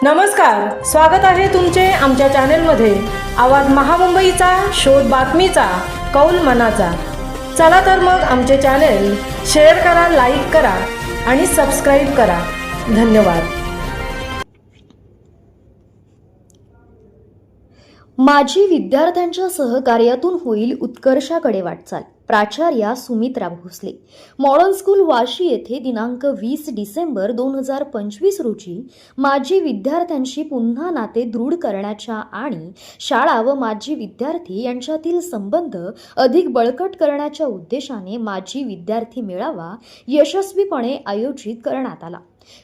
नमस्कार, स्वागत आहे तुमचे आमच्या चॅनेलमध्ये। आवाज महामुंबईचा, शोध बातमीचा, कौल मनाचा। चला तर मग आमचे चॅनेल शेअर करा, लाईक करा आणि सबस्क्राईब करा। धन्यवाद। माजी विद्यार्थ्यांच्या सहकार्यातून होईल उत्कर्षाकडे वाटचाल। प्राचार्या सुमित्रा भोसले। मॉडर्न स्कूल वाशी येथे दिनांक 20 डिसेंबर 2025 रोजी माजी विद्यार्थ्यांशी पुन्हा नाते दृढ करण्याच्या आणि शाळा व माजी विद्यार्थी यांच्यातील संबंध अधिक बळकट करण्याच्या उद्देशाने माजी विद्यार्थी मेळावा यशस्वीपणे आयोजित करण्यात आला।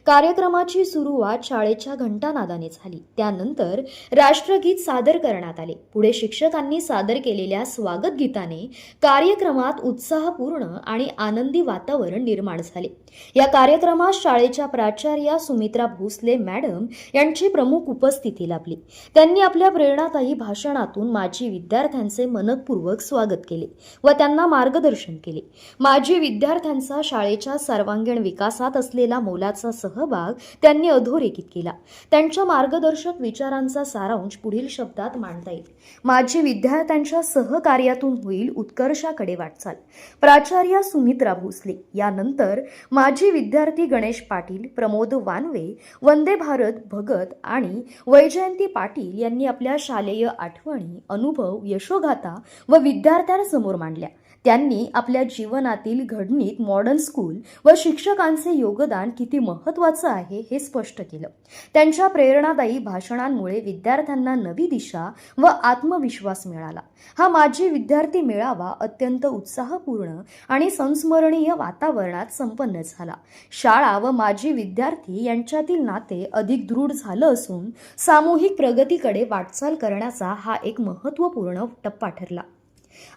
कार्यक्रमाची सुरुवात शाळेच्या घंटानादाने झाली। त्यानंतर राष्ट्रगीत सादर करण्यात आले। पुढे शिक्षकांनी सादर केलेल्या स्वागत गीताने कार्यक्रमात उत्साहपूर्ण आणि आनंदी वातावरण निर्माण झाले। या कार्यक्रमात शाळेच्या प्राचार्या सुमित्रा भोसले मॅडम यांची प्रमुख उपस्थिती लाभली। त्यांनी आपल्या प्रेरणादायी भाषणातून माजी विद्यार्थ्यांचे मनपूर्वक स्वागत केले व त्यांना मार्गदर्शन केले। माजी विद्यार्थ्यांचा शाळेच्या सर्वांगीण विकासात असलेला मोलाचा सहभाग त्यांनी अधोरेखित केला। त्यांच्या मार्गदर्शक विचारांचा सारांश पुढील शब्दात मांडता येईल। माजी विद्यार्थ्यांच्या सहकार्यातून होईल उत्कर्षाकडे वाटचाल। प्राचार्या सुमित्रा भोसले। यानंतर माजी विद्यार्थी गणेश पाटील, प्रमोद वानवे, वंदे भारत भगत आणि वैजयंती पाटील यांनी आपल्या शालेय आठवणी, अनुभव, यशोगाथा व विद्यार्थ्यांसमोर मांडल्या। त्यांनी आपल्या जीवनातील घडणीत मॉडर्न स्कूल व शिक्षकांचे योगदान किती महत्त्वाचे आहे हे स्पष्ट केलं। त्यांच्या प्रेरणादायी भाषणांमुळे विद्यार्थ्यांना नवी दिशा व आत्मविश्वास मिळाला। हा माजी विद्यार्थी मेळावा अत्यंत उत्साहपूर्ण आणि संस्मरणीय वातावरणात संपन्न झाला। शाळा व माजी विद्यार्थी यांच्यातील नाते अधिक दृढ झालं असून सामूहिक प्रगतीकडे वाटचाल करण्याचा हा एक महत्त्वपूर्ण टप्पा ठरला।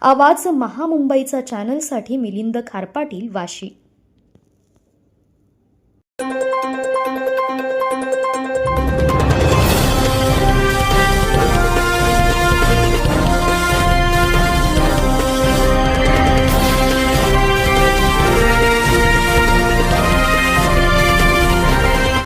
आवाज महामुंबईचा चॅनलसाठी मिलिंद खारपाटील, वाशी।